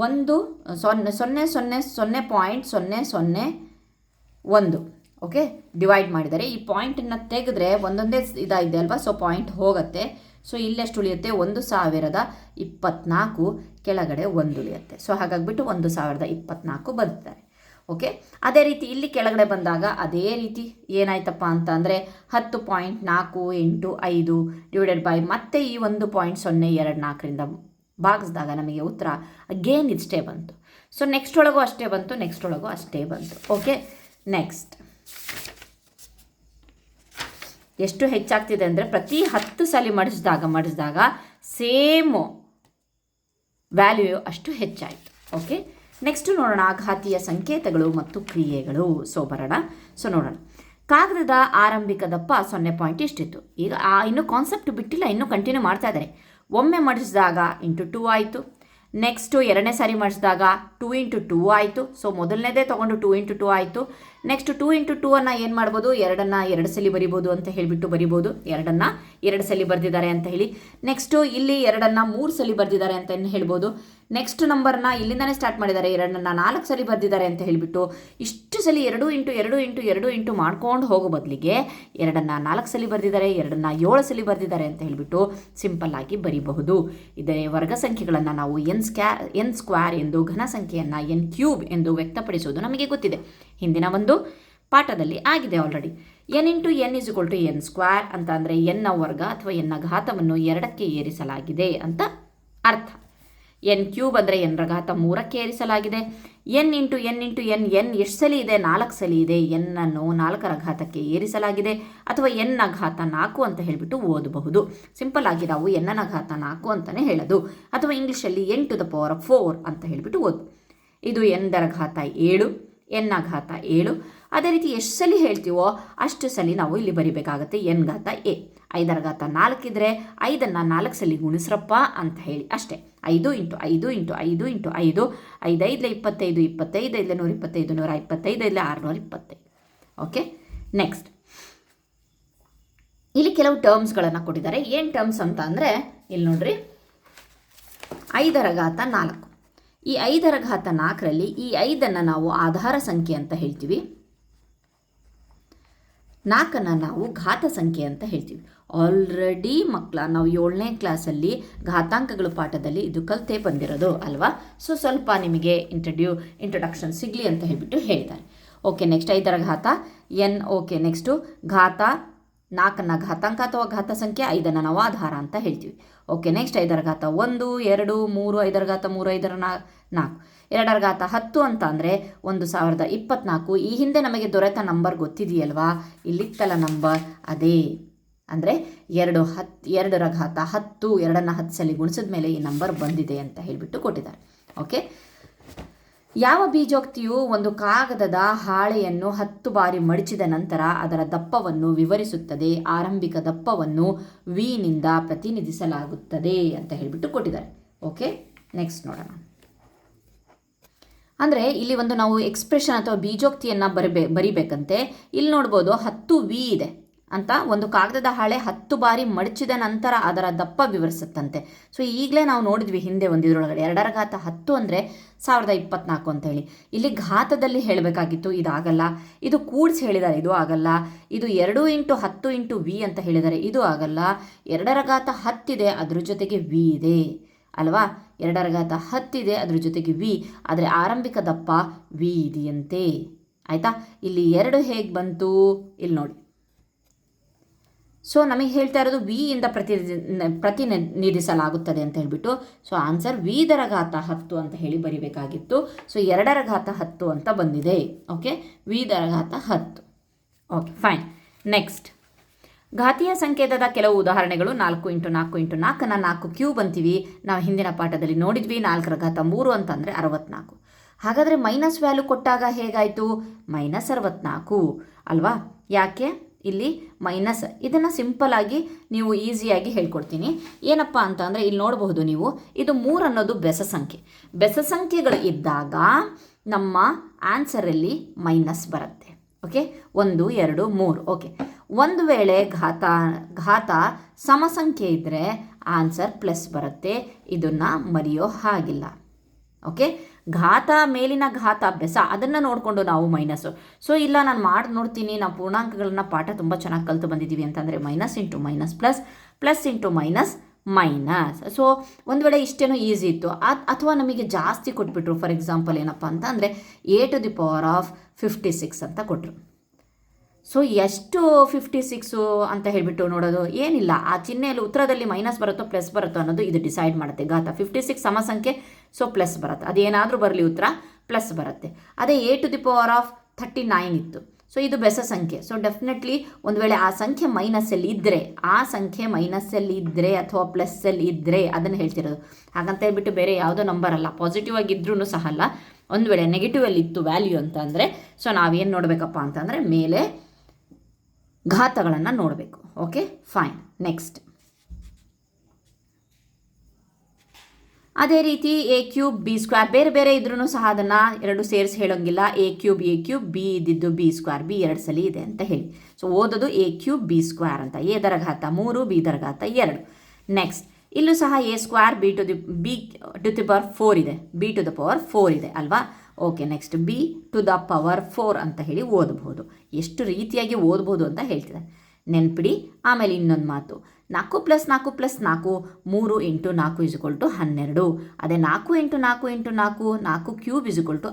0.001. ಓಕೆ, ಡಿವೈಡ್ ಮಾಡಿದ್ದಾರೆ. ಈ ಪಾಯಿಂಟನ್ನು ತೆಗೆದ್ರೆ ಒಂದೊಂದೇ ಇದಾಗಿದೆ ಅಲ್ವಾ, ಸೊ ಪಾಯಿಂಟ್ ಹೋಗುತ್ತೆ. ಸೊ ಇಲ್ಲೆಷ್ಟು ಉಳಿಯುತ್ತೆ, 1024, ಕೆಳಗಡೆ 1 ಉಳಿಯುತ್ತೆ. ಸೊ ಹಾಗಾಗಿಬಿಟ್ಟು 1024 ಬರುತ್ತಾರೆ. ಓಕೆ, ಅದೇ ರೀತಿ ಇಲ್ಲಿ ಕೆಳಗಡೆ ಬಂದಾಗ ಅದೇ ರೀತಿ ಏನಾಯ್ತಪ್ಪ ಅಂತ ಅಂದರೆ 10.4 × 5 ಡಿವೈಡೆಡ್ ಬೈ ಮತ್ತೆ ಈ 1.024ರಿಂದ ಭಾಗಿಸಿದಾಗ ನಮಗೆ ಉತ್ತರ ಅಗೇನ್ ಇಷ್ಟೇ ಬಂತು. ಸೊ ನೆಕ್ಸ್ಟ್ ಒಳಗೂ ಅಷ್ಟೇ ಬಂತು, ನೆಕ್ಸ್ಟ್ ಒಳಗೂ ಅಷ್ಟೇ ಬಂತು. ಓಕೆ, ನೆಕ್ಸ್ಟ್ ಎಷ್ಟು ಹೆಚ್ಚಾಗ್ತಿದೆ ಅಂದರೆ ಪ್ರತಿ 10 ಸಲ ಮಡಿಸಿದಾಗ ಸೇಮು ವ್ಯಾಲ್ಯೂ ಅಷ್ಟು ಹೆಚ್ಚಾಯಿತು. ಓಕೆ, ನೆಕ್ಸ್ಟ್ ನೋಡೋಣ ಘಾತೀಯ ಸಂಕೇತಗಳು ಮತ್ತು ಕ್ರಿಯೆಗಳು. ಸೊ ಬರೋಣ. ಸೊ ನೋಡೋಣ, ಕಾಗದದ ಆರಂಭಿಕ ದಪ್ಪ 0 ಇಷ್ಟಿತ್ತು. ಈಗ ಇನ್ನೂ ಕಾನ್ಸೆಪ್ಟ್ ಬಿಟ್ಟಿಲ್ಲ, ಇನ್ನೂ ಕಂಟಿನ್ಯೂ ಮಾಡ್ತಾ ಇದ್ದಾರೆ. ಒಮ್ಮೆ ಮಡಿಸಿದಾಗ × 2 ಆಯಿತು. ನೆಕ್ಸ್ಟು ಎರಡನೇ ಸಾರಿ ಮಾಡಿಸಿದಾಗ 2 × 2 ಆಯಿತು. ಸೊ ಮೊದಲನೇದೇ ತೊಗೊಂಡು 2 × 2 ಆಯಿತು. ನೆಕ್ಸ್ಟ್ 2 × 2 ಅನ್ನು ಏನು ಮಾಡ್ಬೋದು, 2ನ್ನು 2 ಸಲ ಬರಿಬೋದು ಅಂತ ಹೇಳಿಬಿಟ್ಟು ಬರಿಬೋದು. 2ನ್ನು 2 ಸಲ ಬರೆದಿದ್ದಾರೆ ಅಂತ ಹೇಳಿ. ನೆಕ್ಸ್ಟು ಇಲ್ಲಿ 2ನ್ನು 3 ಸಲ ಬರೆದಿದ್ದಾರೆ ಅಂತ ಹೇಳ್ಬೋದು. ನೆಕ್ಸ್ಟ್ ನಂಬರ್ನ ಇಲ್ಲಿಂದನೇ ಸ್ಟಾರ್ಟ್ ಮಾಡಿದ್ದಾರೆ, 2ನ್ನು 4 ಸಲ ಬರೆದಿದ್ದಾರೆ ಅಂತ ಹೇಳಿಬಿಟ್ಟು ಇಷ್ಟು ಸಲ 2 × 2 × 2 ಇಂಟು ಮಾಡ್ಕೊಂಡು ಹೋಗೋ ಬದಲಿಗೆ 2ನ್ನು 4 ಸಲ ಬರೆದಿದ್ದಾರೆ, 2ನ್ನು 7 ಸಲ ಬರೆದಿದ್ದಾರೆ ಅಂತ ಹೇಳಿಬಿಟ್ಟು ಸಿಂಪಲ್ ಆಗಿ ಬರೀಬಹುದು. ಇದರ ವರ್ಗ ಸಂಖ್ಯೆಗಳನ್ನು ನಾವು ಎನ್ ಸ್ಕ್ವೇರ್ ಎಂದು, ಘನ ಸಂಖ್ಯೆಯನ್ನು n³ ಎಂದು ವ್ಯಕ್ತಪಡಿಸುವುದು ನಮಗೆ ಗೊತ್ತಿದೆ. ಹಿಂದಿನ ಒಂದು ಪಾಠದಲ್ಲಿ ಆಗಿದೆ ಆಲ್ರೆಡಿ. n × n = n² ಅಂತ ಅಂದರೆ n ವರ್ಗ ಅಥವಾ n ಘಾತವನ್ನು 2ಕ್ಕೆ ಏರಿಸಲಾಗಿದೆ ಅಂತ ಅರ್ಥ. n³ ಅಂದರೆ n ರ ಘಾತ 3ಕ್ಕೆ ಏರಿಸಲಾಗಿದೆ. n × n × n ಎಷ್ಟು ಸಲ ಇದೆ, 4 ಸಲ ಇದೆ. n ಅನ್ನು 4ರ ಘಾತಕ್ಕೆ ಏರಿಸಲಾಗಿದೆ ಅಥವಾ n ನ ಘಾತ 4 ಅಂತ ಹೇಳಿಬಿಟ್ಟು ಓದಬಹುದು. ಸಿಂಪಲ್ ಆಗಿ ನಾವು n ನ ಘಾತ 4 ಅಂತಲೇ ಹೇಳೋದು, ಅಥವಾ ಇಂಗ್ಲೀಷಲ್ಲಿ n⁴ ಅಂತ ಹೇಳಿಬಿಟ್ಟು ಓದು. ಇದು n ರ ಘಾತ 7, n ನ ಘಾತ 7. ಅದೇ ರೀತಿ ಎಷ್ಟು ಸಲ ಹೇಳ್ತೀವೋ ಅಷ್ಟು ಸಲ ನಾವು ಇಲ್ಲಿ ಬರಿಬೇಕಾಗತ್ತೆ n ಘಾತ a. 5ರ ಘಾತ 4 ಇದ್ದರೆ 5ನ್ನು 4 ಸಲ ಗುಣಿಸ್ರಪ್ಪ ಅಂತ ಹೇಳಿ ಅಷ್ಟೇ. 5 × 5 × 5 × 5, 5 × 5 = 25, 25 × 125 125, 625. ಓಕೆ, ನೆಕ್ಸ್ಟ್ ಇಲ್ಲಿ ಕೆಲವು ಟರ್ಮ್ಸ್ಗಳನ್ನು ಕೊಟ್ಟಿದ್ದಾರೆ. ಏನು ಟರ್ಮ್ಸ್ ಅಂತ ಅಂದರೆ ಇಲ್ಲಿ ನೋಡ್ರಿ, 5ರ ಘಾತ 4. ಈ 5ರ ಘಾತ 4ರಲ್ಲಿ ಈ 5ನ್ನು ನಾವು ಆಧಾರ ಸಂಖ್ಯೆ ಅಂತ ಹೇಳ್ತೀವಿ, 4ನ್ನು ನಾವು ಘಾತ ಸಂಖ್ಯೆ ಅಂತ ಹೇಳ್ತೀವಿ. ಆಲ್ರೆಡಿ ಮಕ್ಕಳ ನಾವು 7ನೇ ಕ್ಲಾಸಲ್ಲಿ ಘಾತಾಂಕಗಳು ಪಾಠದಲ್ಲಿ ಇದು ಕಲಿತೇ ಬಂದಿರೋದು ಅಲ್ವಾ. ಸೊ ಸ್ವಲ್ಪ ನಿಮಗೆ ಇಂಟ್ರೊಡಕ್ಷನ್ ಸಿಗಲಿ ಅಂತ ಹೇಳಿಬಿಟ್ಟು ಹೇಳ್ತಾರೆ. ಓಕೆ, ನೆಕ್ಸ್ಟ್ 5ರ ಘಾತ n. ಓಕೆ, ನೆಕ್ಸ್ಟು ಘಾತ 4ನ್ನು ಘಾತಾಂಕ ಅಥವಾ ಘಾತ ಸಂಖ್ಯೆ, 5ನ್ನು ನಾವು ಆಧಾರ ಅಂತ ಹೇಳ್ತೀವಿ. ಓಕೆ, ನೆಕ್ಸ್ಟ್ 5ರ ಘಾತ 1, 2, 3, 5ರ ಘಾತ 3, 5ರ 4, 2ರ ಘಾತ 10 ಅಂತ ಅಂದರೆ 1024. ಈ ಹಿಂದೆ ನಮಗೆ ದೊರೆತ ನಂಬರ್ ಗೊತ್ತಿದೆಯಲ್ವಾ, ಇಲ್ಲಿತ್ತಲ್ಲ ನಂಬರ್, ಅದೇ ಅಂದರೆ 2ರ ಘಾತ 10, 2ನ್ನು 10 ಸಲ ಗುಣಿಸಿದ ಮೇಲೆ ಈ ನಂಬರ್ ಬಂದಿದೆ ಅಂತ ಹೇಳಿಬಿಟ್ಟು ಕೊಟ್ಟಿದ್ದಾರೆ. ಓಕೆ, ಯಾವ ಬೀಜೋಕ್ತಿಯು ಒಂದು ಕಾಗದದ ಹಾಳೆಯನ್ನು 10 ಬಾರಿ ಮಡಚಿದ ನಂತರ ಅದರ ದಪ್ಪವನ್ನು ವಿವರಿಸುತ್ತದೆ? ಆರಂಭಿಕ ದಪ್ಪವನ್ನು v ನಿಂದ ಪ್ರತಿನಿಧಿಸಲಾಗುತ್ತದೆ ಅಂತ ಹೇಳಿಬಿಟ್ಟು ಕೊಟ್ಟಿದ್ದಾರೆ. ಓಕೆ, ನೆಕ್ಸ್ಟ್ ನೋಡೋಣ. ಅಂದರೆ ಇಲ್ಲಿ ಒಂದು ನಾವು ಎಕ್ಸ್ಪ್ರೆಷನ್ ಅಥವಾ ಬೀಜೋಕ್ತಿಯನ್ನು ಬರಿಬೇಕಂತೆ. ಇಲ್ಲಿ ನೋಡ್ಬೋದು 10v ಇದೆ ಅಂತ, ಒಂದು ಕಾಗದದ ಹಾಳೆ 10 ಬಾರಿ ಮಡಚಿದ ನಂತರ ಅದರ ದಪ್ಪ ವಿವರಿಸುತ್ತಂತೆ. ಸೊ ಈಗಲೇ ನಾವು ನೋಡಿದ್ವಿ ಹಿಂದೆ ಒಂದು ಇದರೊಳಗಡೆ 2ರ ಘಾತ 10 ಅಂದರೆ 1024 ಅಂತ ಹೇಳಿ. ಇಲ್ಲಿ ಘಾತದಲ್ಲಿ ಹೇಳಬೇಕಾಗಿತ್ತು, ಇದಾಗಲ್ಲ. ಇದು ಕೂಡಿಸಿ ಹೇಳಿದ್ದಾರೆ, ಇದು ಆಗಲ್ಲ. ಇದು 2 × 10 × v ಅಂತ ಹೇಳಿದ್ದಾರೆ, ಇದು ಆಗಲ್ಲ. 2ರ ಘಾತ 10 ಇದೆ, ಅದ್ರ ಜೊತೆಗೆ v ಇದೆ ಅಲ್ವಾ. 2ರ ಘಾತ 10 ಇದೆ, ಅದ್ರ ಜೊತೆಗೆ v, ಆದರೆ ಆರಂಭಿಕ ದಪ್ಪ v ಇದೆಯಂತೆ. ಆಯಿತಾ, ಇಲ್ಲಿ 2 ಹೇಗೆ ಬಂತು ಇಲ್ಲಿ ನೋಡಿ. ಸೊ ನಮಗೆ ಹೇಳ್ತಾ ಇರೋದು v ಇಂದ ಪ್ರತಿನಿಧಿಸಲಾಗುತ್ತದೆ ಅಂತ ಹೇಳಿಬಿಟ್ಟು. ಸೊ ಆನ್ಸರ್ v⁻ ಘಾತ 10 ಅಂತ ಹೇಳಿ ಬರಿಬೇಕಾಗಿತ್ತು. ಸೊ 2ರ ಘಾತ 10 ಅಂತ ಬಂದಿದೆ. ಓಕೆ, v⁻ ಘಾತ 10. Okay, fine. ನೆಕ್ಸ್ಟ್, ಘಾತೀಯ ಸಂಕೇತದ ಕೆಲವು ಉದಾಹರಣೆಗಳು. 4 × 4 × 4ನ್ನು 4³ ಅಂತೀವಿ. ನಾವು ಹಿಂದಿನ ಪಾಠದಲ್ಲಿ ನೋಡಿದ್ವಿ. 4ರ ಘಾತ 3 ಅಂತಂದರೆ 64. ಹಾಗಾದರೆ ಮೈನಸ್ ವ್ಯಾಲ್ಯೂ ಕೊಟ್ಟಾಗ ಹೇಗಾಯಿತು? -64 ಅಲ್ವಾ. ಯಾಕೆ ಇಲ್ಲಿ ಮೈನಸ್? ಇದನ್ನು ಸಿಂಪಲ್ ಆಗಿ ನೀವು ಈಸಿಯಾಗಿ ಹೇಳ್ಕೊಡ್ತೀನಿ. ಏನಪ್ಪ ಅಂತ ಅಂದರೆ ಇಲ್ಲಿ ನೋಡಬಹುದು ನೀವು, ಇದು 3 ಅನ್ನೋದು ಬೆಸ ಸಂಖ್ಯೆ. ಬೆಸ ಸಂಖ್ಯೆಗಳು ಇದ್ದಾಗ ನಮ್ಮ ಆನ್ಸರಲ್ಲಿ ಮೈನಸ್ ಬರುತ್ತೆ. ಓಕೆ, 1, 2, 3. ಓಕೆ, ಒಂದು ವೇಳೆ ಘಾತ ಸಮಸಂಖ್ಯೆ ಇದ್ದರೆ ಆನ್ಸರ್ ಪ್ಲಸ್ ಬರುತ್ತೆ. ಇದನ್ನು ಮರೆಯೋ ಹಾಗಿಲ್ಲ. ಓಕೆ, ಘಾತ ಮೇಲಿನ ಘಾತ ಬೆಸ ಅದನ್ನು ನೋಡಿಕೊಂಡು ನಾವು ಮೈನಸ್ಸು. ಸೊ ಇಲ್ಲ ನಾನು ಮಾಡಿ ನೋಡ್ತೀನಿ, ನಾವು ಪೂರ್ಣಾಂಕಗಳನ್ನ ಪಾಠ ತುಂಬ ಚೆನ್ನಾಗಿ ಕಲಿತು ಬಂದಿದ್ದೀವಿ ಅಂತಂದರೆ minus into minus plus, plus into minus minus. So ಒಂದು ವೇಳೆ ಇಷ್ಟೇನೋ ಈಸಿ ಇತ್ತು, ಅಥವಾ ನಮಗೆ ಜಾಸ್ತಿ ಕೊಟ್ಬಿಟ್ರು. ಫಾರ್ ಎಕ್ಸಾಂಪಲ್ ಏನಪ್ಪ ಅಂತ ಅಂದರೆ a⁴56 ಅಂತ ಕೊಟ್ಟರು. ಸೊ ಎಷ್ಟು 56 ಅಂತ ಹೇಳಿಬಿಟ್ಟು ನೋಡೋದು ಏನಿಲ್ಲ. ಆ ಚಿಹ್ನೆಯಲ್ಲಿ ಉತ್ತರದಲ್ಲಿ ಮೈನಸ್ ಬರುತ್ತೋ ಪ್ಲಸ್ ಬರುತ್ತೋ ಅನ್ನೋದು ಇದು ಡಿಸೈಡ್ ಮಾಡುತ್ತೆ. ಘಾತ 56 ಸಮಸಂಖ್ಯೆ, ಸೊ ಪ್ಲಸ್ ಬರುತ್ತೆ. ಅದೇನಾದರೂ ಬರಲಿ ಉತ್ತರ ಪ್ಲಸ್ ಬರುತ್ತೆ. ಅದೇ a⁻39 ಇತ್ತು. ಸೊ ಇದು ಬೆಸ ಸಂಖ್ಯೆ. ಸೊ ಡೆಫಿನೆಟ್ಲಿ ಒಂದು ವೇಳೆ ಆ ಸಂಖ್ಯೆ ಮೈನಸ್ಸಲ್ಲಿ ಇದ್ದರೆ, ಅಥವಾ ಪ್ಲಸ್ಸಲ್ಲಿ ಇದ್ದರೆ ಅದನ್ನು ಹೇಳ್ತಿರೋದು. ಹಾಗಂತ ಹೇಳ್ಬಿಟ್ಟು ಬೇರೆ ಯಾವುದೋ ನಂಬರ್ ಅಲ್ಲ, ಪಾಸಿಟಿವ್ ಆಗಿದ್ರೂ ಸಹ ಅಲ್ಲ. ಒಂದು ವೇಳೆ ನೆಗೆಟಿವಲ್ಲಿ ಇತ್ತು ವ್ಯಾಲ್ಯೂ ಅಂತ ಅಂದರೆ, ಸೊ ನಾವೇನು ನೋಡಬೇಕಪ್ಪ ಅಂತಂದರೆ ಮೇಲೆ ಘಾತಗಳನ್ನು ನೋಡಬೇಕು. Okay, fine. ನೆಕ್ಸ್ಟ್, ಅದೇ ರೀತಿ ಎ ಕ್ಯೂಬ್ ಬಿ ಸ್ಕ್ವೇರ್ ಬೇರೆ ಬೇರೆ ಇದ್ರೂ ಸಹ ಅದನ್ನು ಎರಡು ಸೇರಿಸಿ ಹೇಳೋಂಗಿಲ್ಲ. ಎ ಕ್ಯೂಬ್ ಬಿ ಇದ್ದಿದ್ದು ಬಿ ಸ್ಕ್ವೇರ್, ಬಿ ಎರಡು ಸಲ ಇದೆ ಅಂತ ಹೇಳಿ. ಸೊ ಓದೋದು ಎ ಕ್ಯೂಬ್ ಬಿ ಸ್ಕ್ವೇರ್ ಅಂತ. ಎ ದರ ಘಾತ 3, ಬಿ ದರ ಘಾತ 2. ನೆಕ್ಸ್ಟ್ ಇಲ್ಲೂ ಸಹ A square B to the power 4 ಇದೆ, ಬಿ ಟು ದ ಪವರ್ 4 ಇದೆ ಅಲ್ವಾ. Okay, next B to the power 4 ಅಂತ ಹೇಳಿ ಓದಬಹುದು. ಎಷ್ಟು ರೀತಿಯಾಗಿ ಓದ್ಬೋದು ಅಂತ ಹೇಳ್ತಿದ್ದಾರೆ, ನೆನ್ಪಿಡಿ. ಆಮೇಲೆ ಇನ್ನೊಂದು ಮಾತು, 4 + 4 + 4 3 × 4 = 12. ಅದೇ 4 × 4 × 4 4 ಕ್ಯೂಬ್ =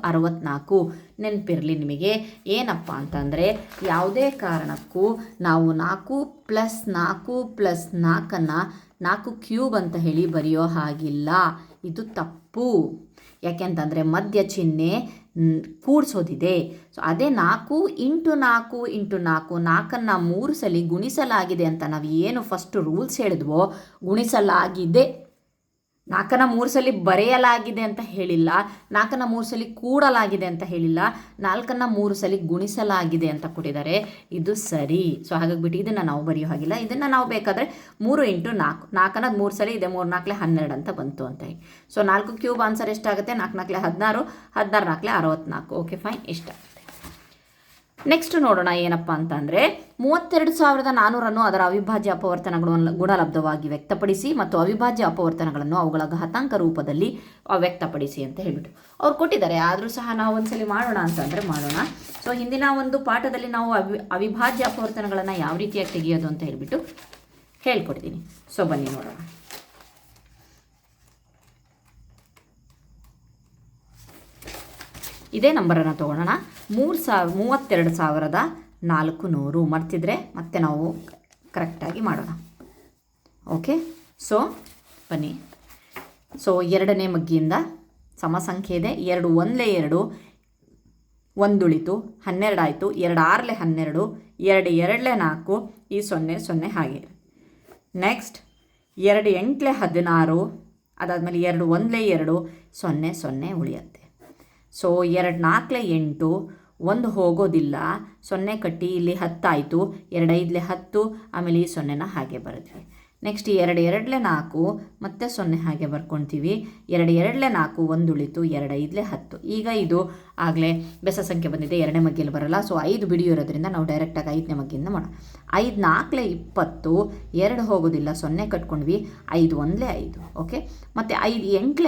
64. ನೆನಪಿರಲಿ ನಿಮಗೆ ಏನಪ್ಪ ಅಂತಂದರೆ, ಯಾವುದೇ ಕಾರಣಕ್ಕೂ ನಾವು 4 + 4 + 4 4 ಕ್ಯೂಬ್ ಅಂತ ಹೇಳಿ ಬರೆಯೋ ಹಾಗಿಲ್ಲ. ಇದು ತಪ್ಪು. ಯಾಕೆಂತಂದರೆ ಮಧ್ಯ ಚಿಹ್ನೆ ಕೂಡಿಸೋದಿದೆ. ಸೊ ಅದೇ 4 × 4 × 4 4ನ್ನು 3 ಸಲ ಗುಣಿಸಲಾಗಿದೆ ಅಂತ ನಾವು ಏನು ಫಸ್ಟ್ ರೂಲ್ಸ್ ಹೇಳಿದ್ವೋ, ಗುಣಿಸಲಾಗಿದೆ. 4ನ್ನು 3 ಸಲ ಬರೆಯಲಾಗಿದೆ ಅಂತ ಹೇಳಿಲ್ಲ, 4ನ್ನು 3 ಸಲ ಕೂಡಲಾಗಿದೆ ಅಂತ ಹೇಳಿಲ್ಲ, 4ನ್ನು 3 ಸಲ ಗುಣಿಸಲಾಗಿದೆ ಅಂತ ಕೊಟ್ಟಿದ್ದಾರೆ. ಇದು ಸರಿ. ಸೊ ಹಾಗಾಗಿಬಿಟ್ಟು ಇದನ್ನು ನಾವು ಬರೆಯೋ ಹಾಗಿಲ್ಲ. ಇದನ್ನು ನಾವು ಬೇಕಾದರೆ 3 × 4 4ನ್ನು 3 ಸಲ ಇದೆ, 3 4 12 ಅಂತ ಬಂತು ಅಂತ ಹೇಳಿ. ಸೊ 4 ಕ್ಯೂಬ್ ಆನ್ಸರ್ ಎಷ್ಟಾಗುತ್ತೆ? 4 4 16, 16 4 64. ಓಕೆ ಫೈನ್, ಇಷ್ಟ. ನೆಕ್ಸ್ಟ್ ನೋಡೋಣ ಏನಪ್ಪ ಅಂತಂದರೆ, 32,400 ಅದರ ಅವಿಭಾಜ್ಯ ಅಪವರ್ತನಗಳು ಗುಣಲಬ್ಧವಾಗಿ ವ್ಯಕ್ತಪಡಿಸಿ ಮತ್ತು ಅವಿಭಾಜ್ಯ ಅಪವರ್ತನಗಳನ್ನು ಅವುಗಳ ಘಾತಾಂಕ ರೂಪದಲ್ಲಿ ವ್ಯಕ್ತಪಡಿಸಿ ಅಂತ ಹೇಳ್ಬಿಟ್ಟು ಅವ್ರು ಕೊಟ್ಟಿದ್ದಾರೆ. ಆದರೂ ಸಹ ನಾವು ಒಂದ್ಸಲಿ ಮಾಡೋಣ ಅಂತಂದರೆ ಮಾಡೋಣ. ಸೊ ಹಿಂದಿನ ಒಂದು ಪಾಠದಲ್ಲಿ ನಾವು ಅವಿಭಾಜ್ಯ ಅಪವರ್ತನಗಳನ್ನು ಯಾವ ರೀತಿಯಾಗಿ ತೆಗೆಯೋದು ಅಂತ ಹೇಳ್ಬಿಟ್ಟು ಹೇಳ್ಕೊಡ್ತೀನಿ. ಸೊ ಬನ್ನಿ ನೋಡೋಣ. ಇದೇ ನಂಬರನ್ನು ತೊಗೊಳ್ಳೋಣ. 32,400 ಮರ್ತಿದ್ರೆ ಮತ್ತೆ ನಾವು ಕರೆಕ್ಟಾಗಿ ಮಾಡೋಣ. ಓಕೆ, ಸೊ ಬನ್ನಿ. ಸೊ ಎರಡನೇ ಮಗ್ಗಿಯಿಂದ ಸಮ ಸಂಖ್ಯೆ ಇದೆ. 2 1 2 1 ಉಳಿತು, 12 ಆಯಿತು. 2 6 12, 2 2 4, ಈ 0 0 ಹಾಗೆ. ನೆಕ್ಸ್ಟ್ 2 8 16, ಅದಾದಮೇಲೆ 2 1 2 0 0 ಉಳಿಯುತ್ತೆ. ಸೊ 2 4 8, 1 ಹೋಗೋದಿಲ್ಲ, 0 ಕಟ್ಟಿ ಇಲ್ಲಿ 10 ಆಯಿತು. 2 5 10, ಆಮೇಲೆ ಈ 0ನ ಹಾಗೆ ಬರೆದ್ವಿ. ನೆಕ್ಸ್ಟ್ 2 2 4 ಮತ್ತೆ 0 ಹಾಗೆ ಬರ್ಕೊಳ್ತೀವಿ. 2 2 4, 1 ಉಳಿತು. 2 5 10. ಈಗ ಇದು ಆಗಲೇ ಬೆಸ ಸಂಖ್ಯೆ ಬಂದಿದೆ, ಎರಡನೇ ಮಗ್ಗಿಯಲ್ಲಿ ಬರೋಲ್ಲ. ಸೊ 5 ಬಿಡಿಯೋದ್ರಿಂದ ನಾವು ಡೈರೆಕ್ಟಾಗಿ 5ನೇ ಮಗ್ಗಿಯಿಂದ ಮಾಡೋಣ. 5 4 20, 2 ಹೋಗೋದಿಲ್ಲ, 0 ಕಟ್ಕೊಂಡ್ವಿ. 5 1 5. ಓಕೆ, ಮತ್ತು 5 8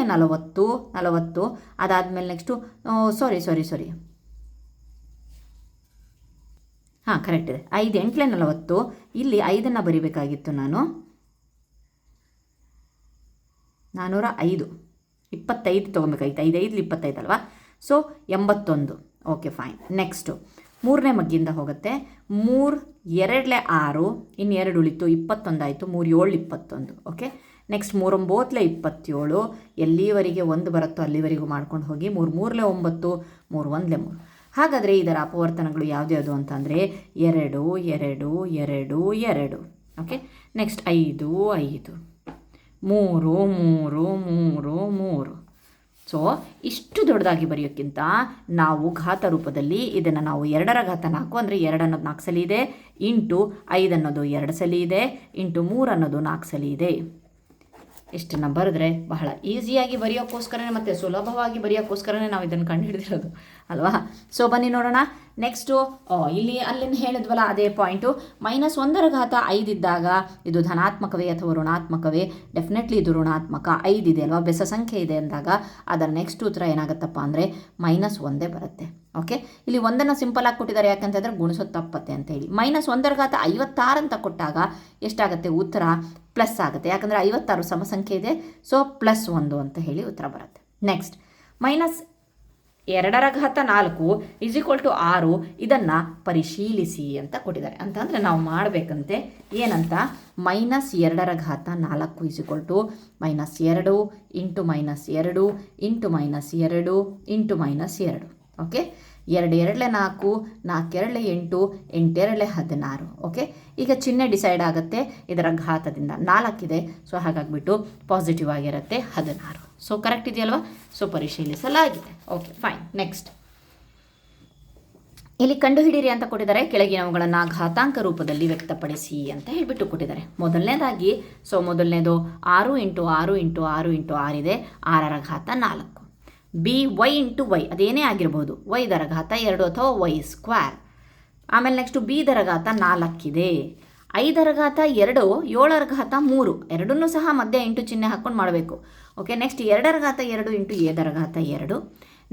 40, ಅದಾದಮೇಲೆ ನೆಕ್ಸ್ಟು ಸಾರಿ ಹಾಂ ಕರೆಕ್ಟ್ ಇದೆ. 5 8 40, ಇಲ್ಲಿ 5ನ್ನು ಬರಿಬೇಕಾಗಿತ್ತು ನಾನು. 405, 25 ತೊಗೊಬೇಕಾಗಿತ್ತು. 5 5 25 ಅಲ್ವಾ. ಸೊ 81. Okay fine. ನೆಕ್ಸ್ಟು ಮೂರನೇ ಮಗ್ಗಿಂದ ಹೋಗುತ್ತೆ. 3 2 6, ಇನ್ನು 2 ಉಳಿತು. 21 ಆಯಿತು. 3 7 21. ಓಕೆ, ನೆಕ್ಸ್ಟ್ 3 9 27, ಎಲ್ಲಿವರೆಗೆ 1 ಬರುತ್ತೋ ಅಲ್ಲಿವರೆಗೂ ಮಾಡ್ಕೊಂಡು ಹೋಗಿ. 3 3 9, 3 1 3. ಹಾಗಾದರೆ ಇದರ ಅಪವರ್ತನಗಳು ಯಾವ್ದ್ಯಾವುದು ಅಂತಂದರೆ 2 2 2 2. Okay, next 5 5, 3 3 3 3. ಸೊ ಇಷ್ಟು ದೊಡ್ಡದಾಗಿ ಬರೆಯೋಕ್ಕಿಂತ ನಾವು ಘಾತ ರೂಪದಲ್ಲಿ ಇದನ್ನು ನಾವು 2 ರ ಘಾತ 4 ಅಂದರೆ 2 ಅನ್ನೋದು 4 ಸಲ ಇದೆ, ಇಂಟು 5 ಅನ್ನೋದು 2 ಸಲ ಇದೆ, ಇಂಟು 3 ಅನ್ನೋದು 4 ಸಲ ಇದೆ. ಇಷ್ಟನ್ನು ಬರೆದ್ರೆ ಬಹಳ ಈಸಿಯಾಗಿ ಬರೆಯೋಕ್ಕೋಸ್ಕರನೇ ಮತ್ತು ಸುಲಭವಾಗಿ ಬರೆಯೋಕ್ಕೋಸ್ಕರನೇ ನಾವು ಇದನ್ನು ಕಂಡು ಹಿಡಿದಿರೋದು ಅಲ್ವಾ. ಸೊ ಬನ್ನಿ ನೋಡೋಣ. ನೆಕ್ಸ್ಟು ಅಲ್ಲಿಂದ ಹೇಳಿದ್ವಲ್ಲ ಅದೇ ಪಾಯಿಂಟು. -1 ರ ಘಾತ 5 ಇದ್ದಾಗ ಇದು ಧನಾತ್ಮಕವೇ ಅಥವಾ ಋಣಾತ್ಮಕವೇ? ಡೆಫಿನೆಟ್ಲಿ ಇದು ಋಣಾತ್ಮಕ. 5 ಇದೆ ಅಲ್ವಾ, ಬೆಸ ಸಂಖ್ಯೆ ಇದೆ ಅಂದಾಗ ಅದರ ನೆಕ್ಸ್ಟ್ ಉತ್ತರ ಏನಾಗುತ್ತಪ್ಪ ಅಂದರೆ -1 ಬರುತ್ತೆ. ಓಕೆ, ಇಲ್ಲಿ 1ನ್ನು ಸಿಂಪಲ್ ಆಗಿ ಕೊಟ್ಟಿದ್ದಾರೆ, ಯಾಕಂತಂದರೆ ಗುಣಿಸೋದು ತಪ್ಪತ್ತೆ ಅಂತ ಹೇಳಿ. -1 ರ ಘಾತ 56 ಅಂತ ಕೊಟ್ಟಾಗ ಎಷ್ಟಾಗುತ್ತೆ? ಉತ್ತರ ಪ್ಲಸ್ ಆಗುತ್ತೆ, ಯಾಕಂದರೆ 56 ಸಮ ಸಂಖ್ಯೆ ಇದೆ. ಸೊ +1 ಅಂತ ಹೇಳಿ ಉತ್ತರ ಬರುತ್ತೆ. ನೆಕ್ಸ್ಟ್ -2 ರ ಘಾತ 4 = 6, ಇದನ್ನು ಪರಿಶೀಲಿಸಿ ಅಂತ ಕೊಟ್ಟಿದ್ದಾರೆ. ಅಂತಂದರೆ ನಾವು ಮಾಡಬೇಕಂತೆ ಏನಂತ, -2 ರ ಘಾತ 4 = -2 × -2 × -2 × -2. ಓಕೆ, 2 2 4, 4 2 8, 8 2 16. ಓಕೆ, ಈಗ ಚಿಹ್ನೆ ಡಿಸೈಡ್ ಆಗುತ್ತೆ ಇದರ ಘಾತದಿಂದ. 4 ಇದೆ, ಸೊ ಹಾಗಾಗಿಬಿಟ್ಟು ಪಾಸಿಟಿವ್ ಆಗಿರುತ್ತೆ 16. ಸೊ ಕರೆಕ್ಟ್ ಇದೆಯಲ್ವಾ? ಸೊ ಪರಿಶೀಲಿಸಲಾಗಿದೆ. Okay fine. ನೆಕ್ಸ್ಟ್ ಇಲ್ಲಿ ಕಂಡುಹಿಡಿಯಿರಿ ಅಂತ ಕೊಟ್ಟಿದ್ದಾರೆ. ಕೆಳಗಿನವುಗಳನ್ನು ಘಾತಾಂಕ ರೂಪದಲ್ಲಿ ವ್ಯಕ್ತಪಡಿಸಿ ಅಂತ ಹೇಳಿಬಿಟ್ಟು ಕೊಟ್ಟಿದ್ದಾರೆ. ಮೊದಲನೇದಾಗಿ ಮೊದಲನೇದು 6 × 6 × 6 × 6 ಇದೆ, 6ರ ಘಾತ 4. ಬಿ ವೈ × ವೈ ಅದೇನೇ ಆಗಿರ್ಬೋದು, ವೈದರ ಘಾತ 2 ಅಥವಾ ವೈ ಸ್ಕ್ವೇರ್. ಆಮೇಲೆ ನೆಕ್ಸ್ಟು ಬಿ ದರ ಘಾತ 4 ಇದೆ. 5ರ ಘಾತ 2, 7ರ ಘಾತ 3, ಎರಡನ್ನೂ ಸಹ ಮಧ್ಯೆ ಇಂಟು ಚಿಹ್ನೆ ಹಾಕ್ಕೊಂಡು ಮಾಡಬೇಕು. ಓಕೆ, ನೆಕ್ಸ್ಟ್ 2ರ ಘಾತ 2 × ಎ ದರ ಘಾತ 2.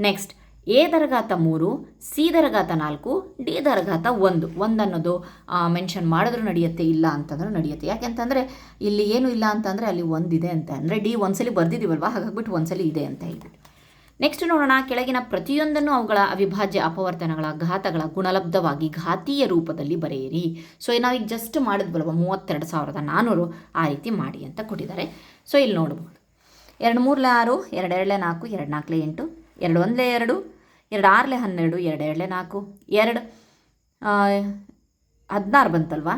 ನೆಕ್ಸ್ಟ್ ಎ ದರ ಘಾತ 3, ಸಿ ದರ ಘಾತ 4, ಡಿ ದರ ಘಾತ 1. ಅನ್ನೋದು ಮೆನ್ಷನ್ ಮಾಡಿದ್ರೂ ನಡೆಯುತ್ತೆ, ಇಲ್ಲ ಅಂತಂದ್ರೂ ನಡೆಯುತ್ತೆ. ಯಾಕೆಂತಂದರೆ ಇಲ್ಲಿ ಏನು ಇಲ್ಲ ಅಂತಂದರೆ ಅಲ್ಲಿ 1 ಇದೆ ಅಂತ, ಅಂದರೆ ಡಿ ಒಂದ್ಸಲಿ ಬರ್ದಿದ್ದೀವಲ್ವ, ಹಾಗಾಗ್ಬಿಟ್ಟು ಒಂದ್ಸಲಿ ಇದೆ ಅಂತ ಹೇಳ್ಬಿಟ್ಟು. ನೆಕ್ಸ್ಟ್ ನೋಡೋಣ, ಕೆಳಗಿನ ಪ್ರತಿಯೊಂದನ್ನು ಅವುಗಳ ಅವಿಭಾಜ್ಯ ಅಪವರ್ತನಗಳ ಘಾತಗಳ ಗುಣಲಬ್ಧವಾಗಿ ಘಾತೀಯ ರೂಪದಲ್ಲಿ ಬರೆಯಿರಿ. ನಾವೀಗ ಜಸ್ಟ್ ಮಾಡಿದ್ವಲ್ವ 32,400, ಆ ರೀತಿ ಮಾಡಿ ಅಂತ ಕೊಟ್ಟಿದ್ದಾರೆ. ಇಲ್ಲಿ ನೋಡ್ಬೋದು, 2 3 6, 2 2 4, 2 4 8, 2 1 2, 2 6 12, 2 2 4, 2 16 ಬಂತಲ್ವಾ,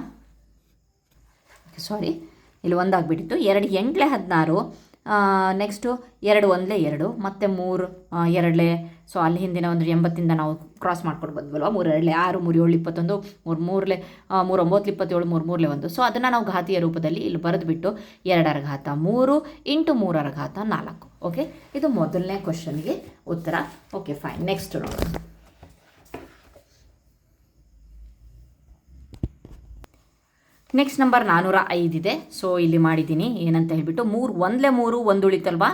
ಸಾರಿ ಇಲ್ಲಿ 1 ಆಗಿಬಿಟ್ಟಿತ್ತು. 2 8 16, ನೆಕ್ಸ್ಟು 2 1 2, ಮತ್ತು 3 2 ಅಲ್ಲಿ ಹಿಂದಿನ ಒಂದು 80ಇಂದ ನಾವು ಕ್ರಾಸ್ ಮಾಡ್ಕೊಂಡು ಬಂದ್ವಲ್ವ, 3 2 6, 3 7 21, 3 3 9 27, 3 3 1. ಅದನ್ನು ನಾವು ಘಾತೀಯ ರೂಪದಲ್ಲಿ ಇಲ್ಲಿ ಬರೆದುಬಿಟ್ಟು 2ರ ಘಾತ 3 × 3ರ ಘಾತ 4. ಓಕೆ, ಇದು ಮೊದಲನೇ ಕ್ವಶನ್ಗೆ ಉತ್ತರ. ಓಕೆ ಫೈನ್, ನೆಕ್ಸ್ಟ್ ನೋಡೋಣ. ನೆಕ್ಸ್ಟ್ ನಂಬರ್ 405 ಇದೆ. ಇಲ್ಲಿ ಮಾಡಿದ್ದೀನಿ ಏನಂತ ಹೇಳಿಬಿಟ್ಟು 3 1 3 1 ಉಳಿತಲ್ವಾ.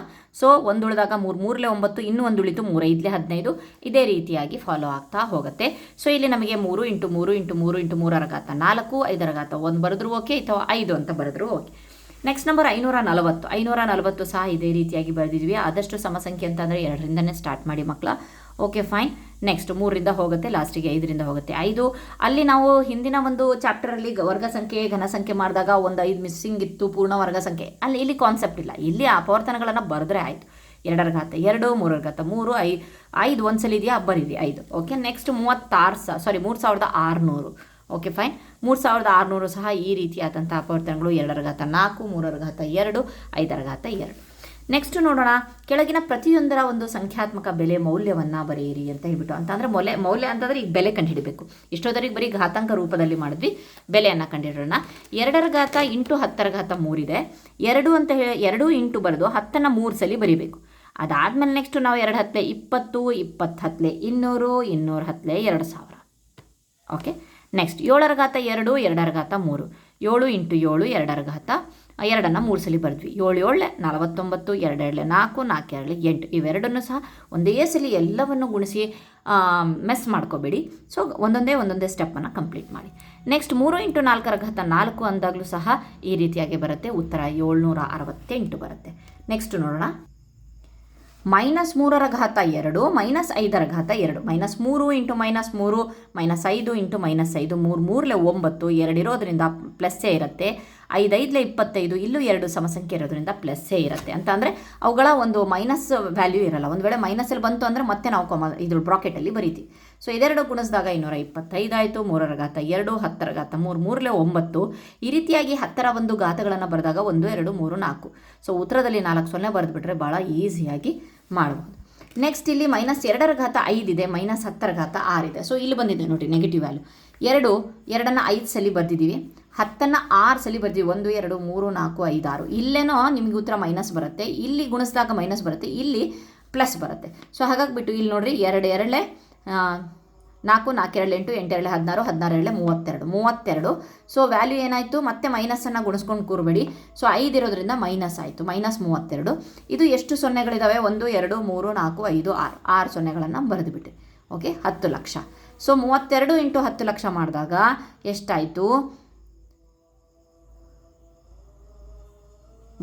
1 ಉಳಿದಾಗ 3 3 9, ಇನ್ನೂ 1 ಉಳಿತು 3 5 15. ಇದೇ ರೀತಿಯಾಗಿ ಫಾಲೋ ಆಗ್ತಾ ಹೋಗುತ್ತೆ. ಇಲ್ಲಿ ನಮಗೆ 3 × 3 × 3 × 3ರ ಘಾತ 4, 5ರ ಘಾತ 1 ಬರೆದ್ರು ಓಕೆ, ಅಥವಾ 5 ಅಂತ ಬರೆದ್ರು ಓಕೆ. ನೆಕ್ಸ್ಟ್ ನಂಬರ್ 540 ಸಹ ಇದೇ ರೀತಿಯಾಗಿ ಬರೆದಿದ್ವಿ. ಆದಷ್ಟು ಸಮಸಂಖ್ಯೆ ಅಂತಂದರೆ 2ರಿಂದನೇ ಸ್ಟಾರ್ಟ್ ಮಾಡಿ ಮಕ್ಕಳ. Okay fine. ನೆಕ್ಸ್ಟ್ 3ರಿಂದ ಹೋಗುತ್ತೆ, ಲಾಸ್ಟಿಗೆ 5ರಿಂದ ಹೋಗುತ್ತೆ. 5 ಅಲ್ಲಿ ನಾವು ಹಿಂದಿನ ಒಂದು ಚಾಪ್ಟರಲ್ಲಿ ವರ್ಗ ಸಂಖ್ಯೆ ಘನ ಸಂಖ್ಯೆ ಮಾಡಿದಾಗ ಒಂದು 5 ಮಿಸ್ಸಿಂಗ್ ಇತ್ತು, ಪೂರ್ಣ ವರ್ಗ ಸಂಖ್ಯೆ. ಇಲ್ಲಿ ಕಾನ್ಸೆಪ್ಟ್ ಇಲ್ಲ, ಇಲ್ಲಿ ಅಪವರ್ತನಗಳನ್ನು ಬರೆದ್ರೆ ಆಯಿತು. 2ರ ಘಾತ 2, 3ರ ಘಾತ 3, 5 ಒಂದ್ಸಲ ಇದೆಯಾ ಬರೀರಿ 5. Okay, next 3600. ಓಕೆ ಫೈನ್, 3600 ಸಹ ಈ ರೀತಿಯಾದಂಥ ಅಪವರ್ತನಗಳು. 2ರ ಘಾತ 4, 3ರ ಘಾತ 2, 5ರ ಘಾತ 2. ನೆಕ್ಸ್ಟ್ ನೋಡೋಣ, ಕೆಳಗಿನ ಪ್ರತಿಯೊಂದರ ಒಂದು ಸಂಖ್ಯಾತ್ಮಕ ಬೆಲೆ ಮೌಲ್ಯವನ್ನು ಬರೆಯಿರಿ ಅಂತ ಹೇಳ್ಬಿಟ್ಟು. ಅಂತಂದರೆ ಮೌಲ್ಯ ಅಂತಂದರೆ ಈಗ ಬೆಲೆ ಕಂಡುಹಿಡಬೇಕು. ಇಷ್ಟೋದರಿಗೆ ಬರೀ ಘಾತಾಂಕ ರೂಪದಲ್ಲಿ ಮಾಡಿದ್ವಿ, ಬೆಲೆಯನ್ನು ಕಂಡುಹಿಡೋಣ. 2ರ ಘಾತ × 10ರ ಘಾತ 3 ಇದೆ. 2 ಅಂತ ಹೇಳಿ 2 ಇಂಟು ಬರೆದು 10ನ್ನು 3 ಸಲ ಬರೀಬೇಕು. ಅದಾದಮೇಲೆ ನೆಕ್ಸ್ಟ್ ನಾವು 2 10 20, 20 10 200, 200 10 2000. ಓಕೆ, ನೆಕ್ಸ್ಟ್ 7ರ ಘಾತ 2, 2ರ ಘಾತ 3, 7 × 7, 2ರ ಘಾತ 2ನ್ನು 3 ಸಲ ಬರೆದ್ವಿ. 7 7 49, 2 2 4, 4 2 8. ಇವೆರಡನ್ನು ಸಹ ಒಂದೇ ಸಲ ಎಲ್ಲವನ್ನು ಗುಣಿಸಿ ಮೆಸ್ ಮಾಡ್ಕೋಬೇಡಿ. ಒಂದೊಂದೇ ಸ್ಟೆಪ್ಪನ್ನು ಕಂಪ್ಲೀಟ್ ಮಾಡಿ. ನೆಕ್ಸ್ಟ್ 3 × 4ರ ಘಾತ 4 ಅಂದಾಗಲೂ ಸಹ ಈ ರೀತಿಯಾಗಿ ಬರುತ್ತೆ. ಉತ್ತರ 768 ಬರುತ್ತೆ. ನೆಕ್ಸ್ಟ್ ನೋಡೋಣ, -3ರ ಘಾತ 2, -5ರ ಘಾತ 2, -3 × -3, -5 × -5, 3 3 9, 2 ಇರೋದ್ರಿಂದ ಪ್ಲಸ್ಸೇ ಇರುತ್ತೆ. 5 5 25, ಇಲ್ಲೂ 2 ಸಮಸಂಖ್ಯೆ ಇರೋದ್ರಿಂದ ಪ್ಲಸ್ಸೇ ಇರುತ್ತೆ. ಅಂತ ಅಂದರೆ ಅವುಗಳ ಒಂದು ಮೈನಸ್ ವ್ಯಾಲ್ಯೂ ಇರಲ್ಲ. ಒಂದು ವೇಳೆ ಮೈನಸಲ್ಲಿ ಬಂತು ಅಂದರೆ ಮತ್ತೆ ನಾವು ಇದ್ರ ಬ್ರಾಕೆಟಲ್ಲಿ ಬರೀತೀವಿ. ಇದೆರಡು ಗುಣಿಸಿದಾಗ 225 ಆಯಿತು. 3ರ ಘಾತ 2, 10ರ ಘಾತ 3, 3 9. ಈ ರೀತಿಯಾಗಿ 10ರ ಒಂದು ಘಾತಗಳನ್ನು ಬರೆದಾಗ 1 2 3 4. ಉತ್ತರದಲ್ಲಿ 4 0 ಬರೆದುಬಿಟ್ರೆ ಭಾಳ ಈಸಿಯಾಗಿ ಮಾಡ್ಬೋದು. ನೆಕ್ಸ್ಟ್ ಇಲ್ಲಿ -2ರ ಘಾತ 5 ಇದೆ, -10ರ ಘಾತ 6 ಇದೆ. ಇಲ್ಲಿ ಬಂದಿದೆ ನೋಡಿ ನೆಗೆಟಿವ್ ವ್ಯಾಲ್ಯೂ. 2ನ್ನು 5 ಸಲ ಬರ್ದಿದ್ದೀವಿ, 10ನ್ನು 6 ಸಲ ಬರ್ತೀವಿ. 1 2 3 4 5 6. ಇಲ್ಲೇನೋ ನಿಮಗೆ ಉತ್ತರ ಮೈನಸ್ ಬರುತ್ತೆ, ಇಲ್ಲಿ ಗುಣಿಸಿದಾಗ ಮೈನಸ್ ಬರುತ್ತೆ, ಇಲ್ಲಿ ಪ್ಲಸ್ ಬರುತ್ತೆ. ಹಾಗಾಗಿಬಿಟ್ಟು ಇಲ್ಲಿ ನೋಡಿರಿ 2 2 4 4 2 8 8 2 16 16 2 32. ವ್ಯಾಲ್ಯೂ ಏನಾಯಿತು, ಮತ್ತೆ ಮೈನಸನ್ನು ಗುಣಿಸ್ಕೊಂಡು ಕೂರಬೇಡಿ. 5 ಇರೋದ್ರಿಂದ ಮೈನಸ್ ಆಯಿತು, -32. ಇದು ಎಷ್ಟು ಸೊನ್ನೆಗಳಿದ್ದಾವೆ, 1 2 3 4 5 6 6 ಸೊನ್ನೆಗಳನ್ನು ಬರೆದುಬಿಟ್ಟೆ. ಓಕೆ, 10 ಲಕ್ಷ. 32 × 10 ಲಕ್ಷ ಮಾಡಿದಾಗ ಎಷ್ಟಾಯಿತು,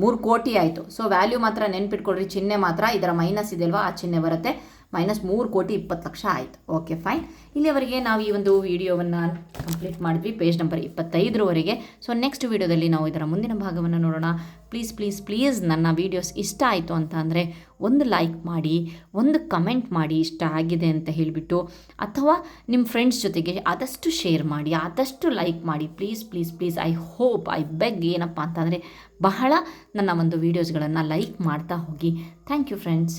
3 ಕೋಟಿ ಆಯಿತು. ವ್ಯಾಲ್ಯೂ ಮಾತ್ರ ನೆನ್ಪಿಟ್ಕೊಳ್ರಿ, ಚಿಹ್ನೆ ಮಾತ್ರ ಇದರ ಮೈನಸ್ ಇದೆಯಲ್ವಾ ಆ ಚಿಹ್ನೆ ಬರುತ್ತೆ. -3 ಕೋಟಿ 20 ಲಕ್ಷ ಆಯಿತು. Okay fine. ಇಲ್ಲಿವರೆಗೆ ನಾವು ಈ ಒಂದು ವಿಡಿಯೋವನ್ನು ಕಂಪ್ಲೀಟ್ ಮಾಡಿದ್ವಿ, ಪೇಜ್ ನಂಬರ್ 25ರವರೆಗೆ. ನೆಕ್ಸ್ಟ್ ವಿಡಿಯೋದಲ್ಲಿ ನಾವು ಇದರ ಮುಂದಿನ ಭಾಗವನ್ನು ನೋಡೋಣ. ಪ್ಲೀಸ್ ನನ್ನ ವೀಡಿಯೋಸ್ ಇಷ್ಟ ಆಯಿತು ಅಂತ ಅಂದರೆ ಒಂದು ಲೈಕ್ ಮಾಡಿ, ಒಂದು ಕಮೆಂಟ್ ಮಾಡಿ ಇಷ್ಟ ಆಗಿದೆ ಅಂತ ಹೇಳಿಬಿಟ್ಟು, ಅಥವಾ ನಿಮ್ಮ ಫ್ರೆಂಡ್ಸ್ ಜೊತೆಗೆ ಆದಷ್ಟು ಶೇರ್ ಮಾಡಿ, ಆದಷ್ಟು ಲೈಕ್ ಮಾಡಿ. Please I hope, I beg ಏನಪ್ಪ ಅಂತಂದರೆ ಬಹಳ ನನ್ನ ಒಂದು ವೀಡಿಯೋಸ್ಗಳನ್ನು ಲೈಕ್ ಮಾಡ್ತಾ ಹೋಗಿ. Thank you friends.